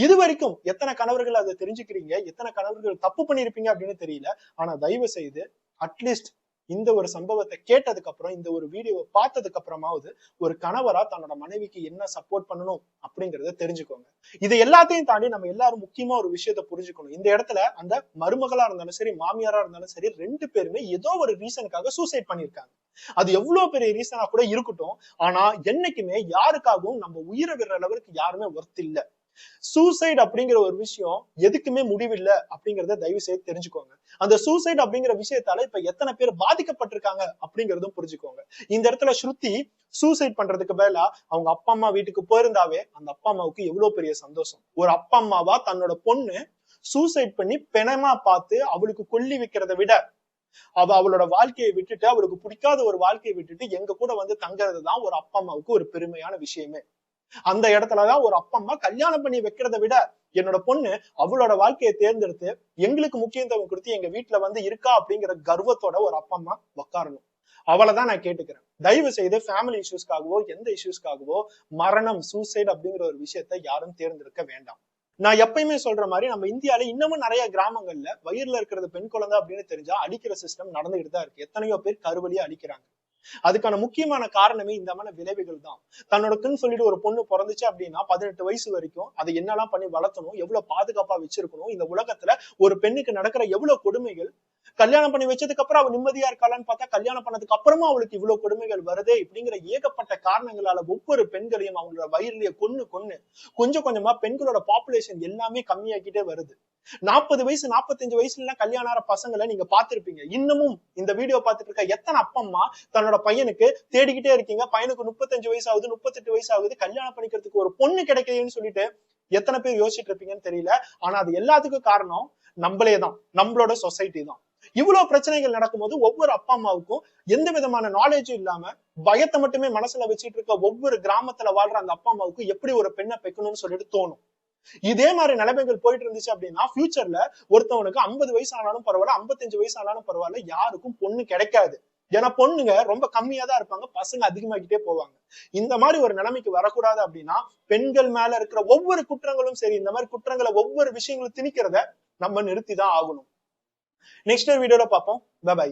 இது வரைக்கும் எத்தனை கணவர்கள் அதை தெரிஞ்சுக்கிறீங்க, எத்தனை கணவர்கள் தப்பு பண்ணிருப்பீங்க அப்படின்னு தெரியல. ஆனா தயவு செய்து அட்லீஸ்ட் இந்த ஒரு சம்பவத்தை கேட்டதுக்கு அப்புறம், இந்த ஒரு வீடியோவை பார்த்ததுக்கு அப்புறமாவது ஒரு கணவரா தன்னோட மனைவிக்கு என்ன சப்போர்ட் பண்ணணும் அப்படிங்கறத தெரிஞ்சுக்கோங்க. இது எல்லாத்தையும் தாண்டி நம்ம எல்லாரும் முக்கியமா ஒரு விஷயத்த புரிஞ்சுக்கணும். இந்த இடத்துல அந்த மருமகளா இருந்தாலும் சரி, மாமியாரா இருந்தாலும் சரி, 2 பேருமே ஏதோ ஒரு ரீசனுக்காக சூசைட் பண்ணிருக்காங்க. அது எவ்வளவு பெரிய ரீசனா கூட இருக்கட்டும், ஆனா என்னைக்குமே யாருக்காகவும் நம்ம உயிரை விடுற அளவுக்கு யாருமே ஒர்த் இல்ல. சூசைட் அப்படிங்கிற ஒரு விஷயம் எதுக்குமே முடிவில்லை அப்படிங்கறத தயவு செய்து தெரிஞ்சுக்கோங்க. அந்த சூசைட் அப்படிங்கிற விஷயத்தால இப்ப எத்தனை பேர் பாதிக்கப்பட்டிருக்காங்க அப்படிங்கறதும் புரிஞ்சுக்கோங்க. இந்த இடத்துல ஸ்ருதி சூசைட் பண்றதுக்கு பதிலா அவங்க அப்பா அம்மா வீட்டுக்கு போயிருந்தாவே அந்த அப்பா அம்மாவுக்கு எவ்வளவு பெரிய சந்தோஷம். ஒரு அப்பா அம்மாவா தன்னோட பொண்ணு சூசைட் பண்ணி பிணமா பார்த்து அவளுக்கு கொல்லி வைக்கிறத விட, அவளோட வாழ்க்கையை விட்டுட்டு, அவளுக்கு பிடிக்காத ஒரு வாழ்க்கையை விட்டுட்டு எங்க கூட வந்து தங்குறது தான் ஒரு அப்பா அம்மாவுக்கு ஒரு பெருமையான விஷயமே. அந்த இடத்துலதான் ஒரு அப்பா அம்மா கல்யாணம் பண்ணி வைக்கிறத விட, என்னோட பொண்ணு அவளோட வாழ்க்கையை தேர்ந்தெடுத்து எங்களுக்கு முக்கியத்துவம் கொடுத்து எங்க வீட்டுல வந்து இருக்கா அப்படிங்கிற கர்வத்தோட ஒரு அப்பா அம்மா உட்காரணும். அவளைதான் நான் கேட்டுக்கிறேன். தயவு செய்து ஃபேமிலி இஷ்யூஸ்க்காகவோ எந்த இஷ்யூஸ்க்காகவோ மரணம், சூசைட் அப்படிங்கிற ஒரு விஷயத்த யாரும் தேர்ந்தெடுக்க வேண்டாம். நான் எப்பயுமே சொல்ற மாதிரி நம்ம இந்தியால இன்னமும் நிறைய கிராமங்கள்ல வயிறுல இருக்கிறது பெண் குழந்தை அப்படின்னு தெரிஞ்சா அடிக்கிற சிஸ்டம் நடந்துகிட்டு தான் இருக்கு. எத்தனையோ பேர் கருவழியா அடிக்கிறாங்க. அதுக்கான முக்கியமான காரணமே இந்த மாதிரி விளைவுகள் தான். தன்னோடக்குன்னு சொல்லிட்டு ஒரு பொண்ணு பிறந்துச்சு அப்படின்னா 18 வயசு வரைக்கும் அதை என்னெல்லாம் பண்ணி வளர்த்தணும், எவ்வளவு பாதுகாப்பா வச்சிருக்கணும், இந்த உலகத்துல ஒரு பெண்ணுக்கு நடக்கிற எவ்வளவு கொடுமைகள், கல்யாணம் பண்ணி வச்சதுக்கு அப்புறம் அவ நிம்மதியா இருக்காளான்னு பார்த்தா கல்யாணம் பண்ணதுக்கு அப்புறமா அவளுக்கு இவ்வளவு கொடுமைகள் வருதே இப்படிங்கிற ஏகப்பட்ட காரணங்களால ஒவ்வொரு பெண்களையும் அவங்களோட வயிறுலயே கொன்னு கொஞ்சம் கொஞ்சமா பெண்களோட பாப்புலேஷன் எல்லாமே கம்மியாக்கிட்டே வருது. 40 வயசு 45 வயசுல எல்லாம் கல்யாணம் ஆற பசங்களை நீங்க பாத்திருப்பீங்க. இன்னமும் இந்த வீடியோ பார்த்துட்டு இருக்க எத்தனை அப்பா அம்மா தன்னோட பையனுக்கு தேடிக்கிட்டே இருக்கீங்க, பையனுக்கு 35 வயசு ஆகுது, 38 வயசு ஆகுது, கல்யாணம் பண்ணிக்கிறதுக்கு ஒரு பொண்ணு கிடைக்கலன்னு சொல்லிட்டு எத்தனை பேர் யோசிச்சுட்டு இருப்பீங்கன்னு தெரியல. ஆனா அது எல்லாத்துக்கும் காரணம் நம்மளேதான், நம்மளோட சொசைட்டி தான். இவ்வளவு பிரச்சனைகள் நடக்கும்போது ஒவ்வொரு அப்பா அம்மாவுக்கும் எந்த விதமான நாலேஜும் இல்லாம பயத்தை மட்டுமே மனசுல வச்சுட்டு இருக்க ஒவ்வொரு கிராமத்துல வாழ்ற அந்த அப்பா அம்மாவுக்கு எப்படி ஒரு பெண்ணை பெக்கணும்னு சொல்லிட்டு தோணும். இதே மாதிரி நிலைமைகள் போயிட்டு இருந்துச்சு அப்படின்னா ஃபியூச்சர்ல ஒருத்தவனுக்கு 50 வயசு ஆனாலும் பரவாயில்ல, 55 வயசு ஆனாலும் பரவாயில்ல, யாருக்கும் பொண்ணு கிடைக்காது. ஏன்னா பொண்ணுங்க ரொம்ப கம்மியா தான் இருப்பாங்க, பசங்க அதிகமாகிட்டே போவாங்க. இந்த மாதிரி ஒரு நிலைமைக்கு வரக்கூடாது அப்படின்னா பெண்கள் மேல இருக்கிற ஒவ்வொரு குற்றங்களும் சரி, இந்த மாதிரி குற்றங்களை ஒவ்வொரு விஷயங்களும் திணிக்கிறத நம்ம நிறுத்திதான் ஆகணும். நெக்ஸ்ட் வீடியோல பார்ப்போம். பை.